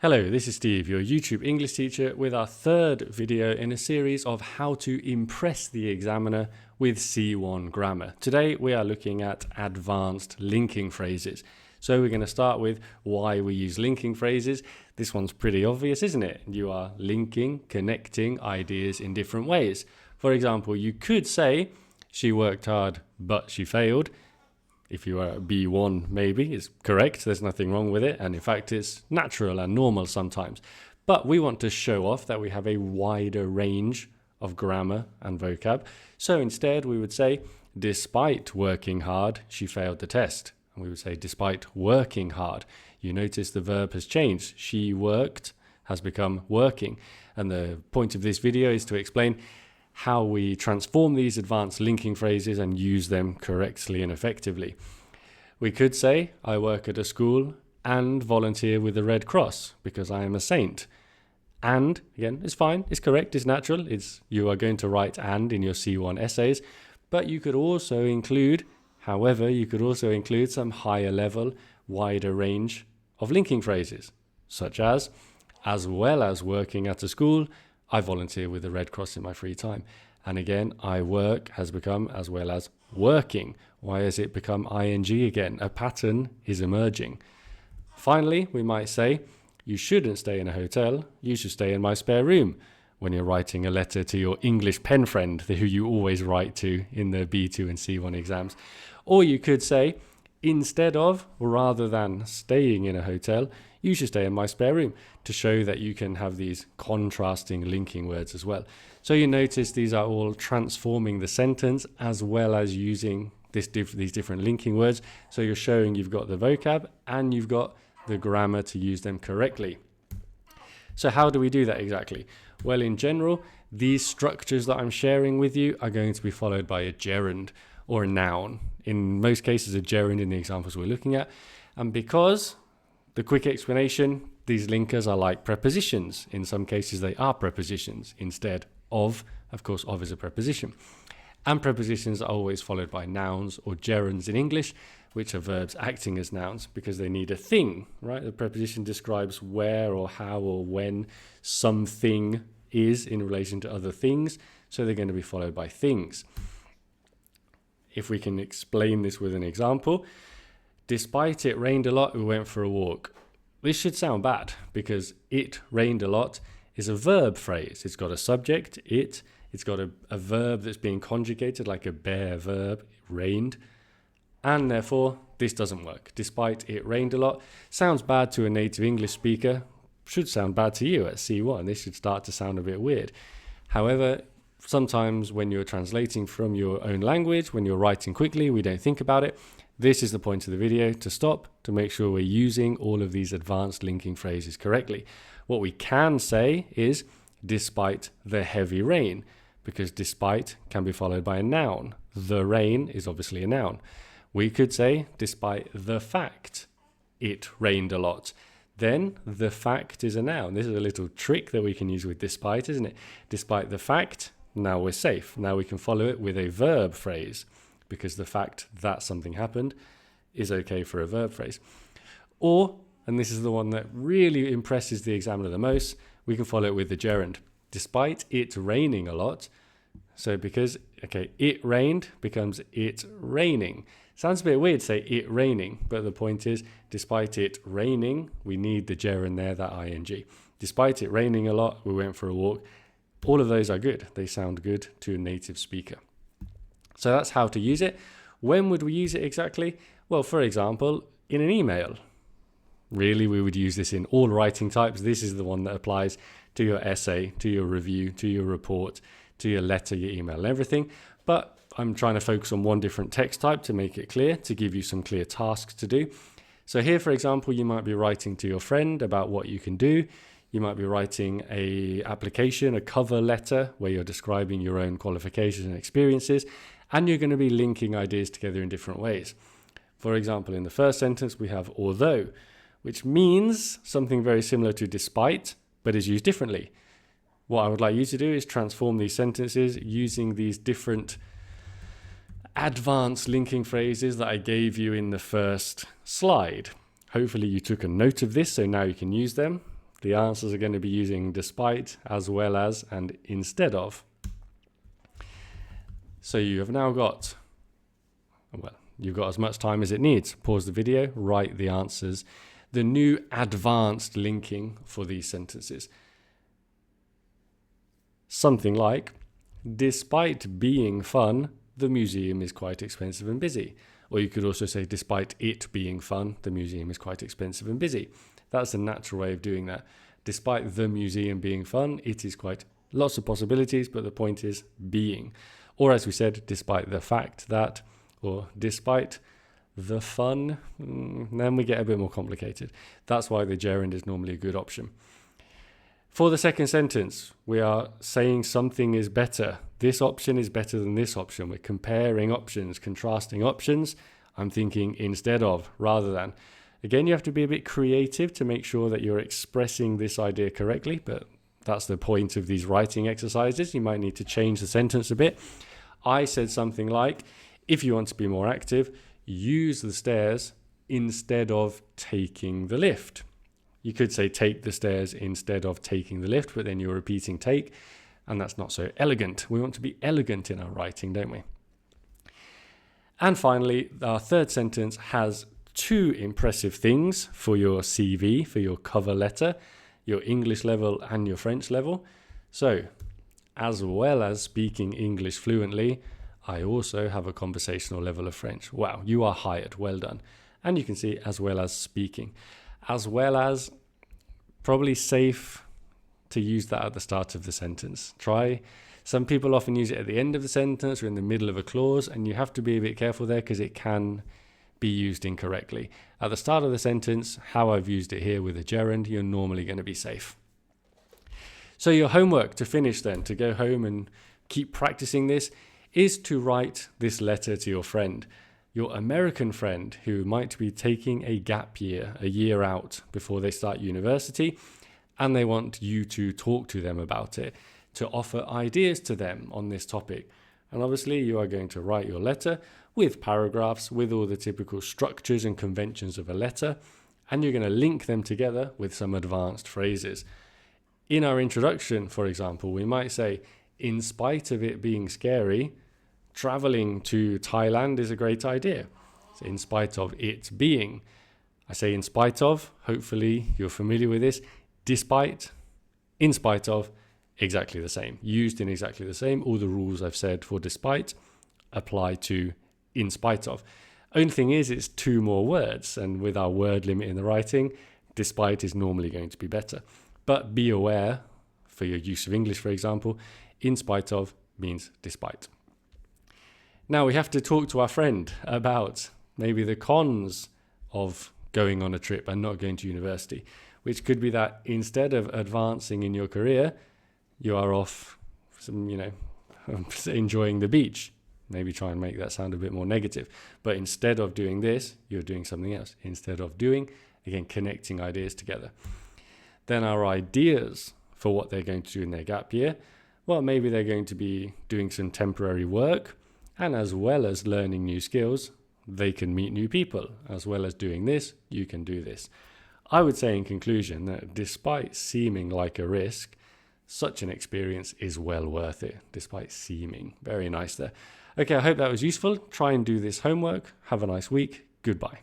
Hello, this is Steve, your YouTube English teacher, with our third video in a series of how to impress the examiner with C1 grammar. Today we are looking at advanced linking phrases. So we're going to start with why we use linking phrases. This one's pretty obvious, isn't it? You are linking, connecting ideas in different ways. For example, you could say, she worked hard, but she failed. If you are at B1, maybe it's correct. There's nothing wrong with it. And in fact, it's natural and normal sometimes. But we want to show off that we have a wider range of grammar and vocab. So instead, we would say, despite working hard, she failed the test. And we would say, despite working hard. You notice the verb has changed. She worked has become working. And the point of this video is to explain how we transform these advanced linking phrases and use them correctly and effectively. We could say, I work at a school and volunteer with the Red Cross because I am a saint. And, again, it's fine, it's correct, it's natural, you are going to write and in your C1 essays, but you could also include, some higher level, wider range of linking phrases, such as well as working at a school, I volunteer with the Red Cross in my free time. And again, I work has become as well as working. Why has it become ing again? A pattern is emerging. Finally, we might say, you shouldn't stay in a hotel. You should stay in my spare room when you're writing a letter to your English pen friend, who you always write to in the B2 and C1 exams. Or you could say, instead of, rather than staying in a hotel, you should stay in my spare room, to show that you can have these contrasting linking words as well. So you notice these are all transforming the sentence as well as using these different linking words. So you're showing you've got the vocab and you've got the grammar to use them correctly. So how do we do that exactly? Well, in general, these structures that I'm sharing with you are going to be followed by a gerund or a noun. In most cases, a gerund in the examples we're looking at. And because the quick explanation, these linkers are like prepositions. In some cases, they are prepositions instead of course, of is a preposition. And prepositions are always followed by nouns or gerunds in English, which are verbs acting as nouns because they need a thing, right? The preposition describes where or how or when something is in relation to other things. So they're going to be followed by things. If we can explain this with an example, despite it rained a lot, we went for a walk. This should sound bad because it rained a lot is a verb phrase. It's got a subject, it's got a verb that's being conjugated like a bare verb, rained, and therefore this doesn't work. Despite it rained a lot sounds bad to a native English speaker, should sound bad to you at C1. This should start to sound a bit weird. However, sometimes when you're translating from your own language, when you're writing quickly, we don't think about it. This is the point of the video, to stop, to make sure we're using all of these advanced linking phrases correctly. What we can say is despite the heavy rain, because despite can be followed by a noun. The rain is obviously a noun. We could say despite the fact it rained a lot. Then the fact is a noun. This is a little trick that we can use with despite, isn't it? Despite the fact, now we're safe. Now we can follow it with a verb phrase, because the fact that something happened is okay for a verb phrase. Or, and this is the one that really impresses the examiner the most, we can follow it with the gerund. Despite it raining a lot, so because, it rained becomes it raining. Sounds a bit weird to say it raining, but the point is, despite it raining, we need the gerund there, that ing. Despite it raining a lot, we went for a walk. All of those are good. They sound good to a native speaker. So that's how to use it. When would we use it exactly? Well, for example, in an email. Really, we would use this in all writing types. This is the one that applies to your essay, to your review, to your report, to your letter, your email, and everything. But I'm trying to focus on one different text type to make it clear, to give you some clear tasks to do. So here, for example, you might be writing to your friend about what you can do. You might be writing an application, a cover letter, where you're describing your own qualifications and experiences, and you're going to be linking ideas together in different ways. For example, in the first sentence, we have although, which means something very similar to despite, but is used differently. What I would like you to do is transform these sentences using these different advanced linking phrases that I gave you in the first slide. Hopefully you took a note of this, so now you can use them. the answers are going to be using despite, as well as, and instead of. So you have now got, well, you've got as much time as it needs. Pause the video, write the answers, the new advanced linking for these sentences. Something like, despite being fun, the museum is quite expensive and busy. Or you could also say, despite it being fun, the museum is quite expensive and busy. That's a natural way of doing that. Despite the museum being fun, it is quite lots of possibilities, but the point is being. Or as we said, despite the fact that, or despite the fun, then we get a bit more complicated. That's why the gerund is normally a good option. For the second sentence, we are saying something is better. This option is better than this option. We're comparing options, contrasting options. I'm thinking instead of, rather than. Again, you have to be a bit creative to make sure that you're expressing this idea correctly, but that's the point of these writing exercises. You might need to change the sentence a bit. I said something like, if you want to be more active, use the stairs instead of taking the lift. You could say take the stairs instead of taking the lift, but then you're repeating take, and that's not so elegant. We want to be elegant in our writing, don't we? And finally, our third sentence has two impressive things for your CV, for your cover letter, your English level and your French level. So, as well as speaking English fluently, I also have a conversational level of French. Wow, you are hired. Well done. And you can see as well as speaking. As well as, probably safe to use that at the start of the sentence. Some people often use it at the end of the sentence or in the middle of a clause, and you have to be a bit careful there because it can be used incorrectly. At the start of the sentence, how I've used it here with a gerund, you're normally going to be safe. So your homework to finish then, to go home and keep practicing this, is to write this letter to your friend. Your American friend who might be taking a gap year, a year out before they start university, and they want you to talk to them about it, to offer ideas to them on this topic. And obviously you are going to write your letter with paragraphs, with all the typical structures and conventions of a letter, and you're going to link them together with some advanced phrases. In our introduction, for example, we might say, in spite of it being scary, traveling to Thailand is a great idea. So in spite of it being, I say in spite of, hopefully you're familiar with this, despite, in spite of, exactly the same. Used in exactly the same. All the rules I've said for despite apply to in spite of. Only thing is, it's two more words, and with our word limit in the writing, despite is normally going to be better. But be aware, for your use of English, for example, in spite of means despite. Now we have to talk to our friend about maybe the cons of going on a trip and not going to university, which could be that instead of advancing in your career, you are off, enjoying the beach. Maybe try and make that sound a bit more negative. But instead of doing this, you're doing something else. Instead of doing, again, connecting ideas together. Then our ideas for what they're going to do in their gap year, well, maybe they're going to be doing some temporary work, and as well as learning new skills, they can meet new people. As well as doing this, you can do this. I would say in conclusion that despite seeming like a risk, such an experience is well worth it, despite seeming. Very nice there. Okay, I hope that was useful. Try and do this homework. Have a nice week. Goodbye.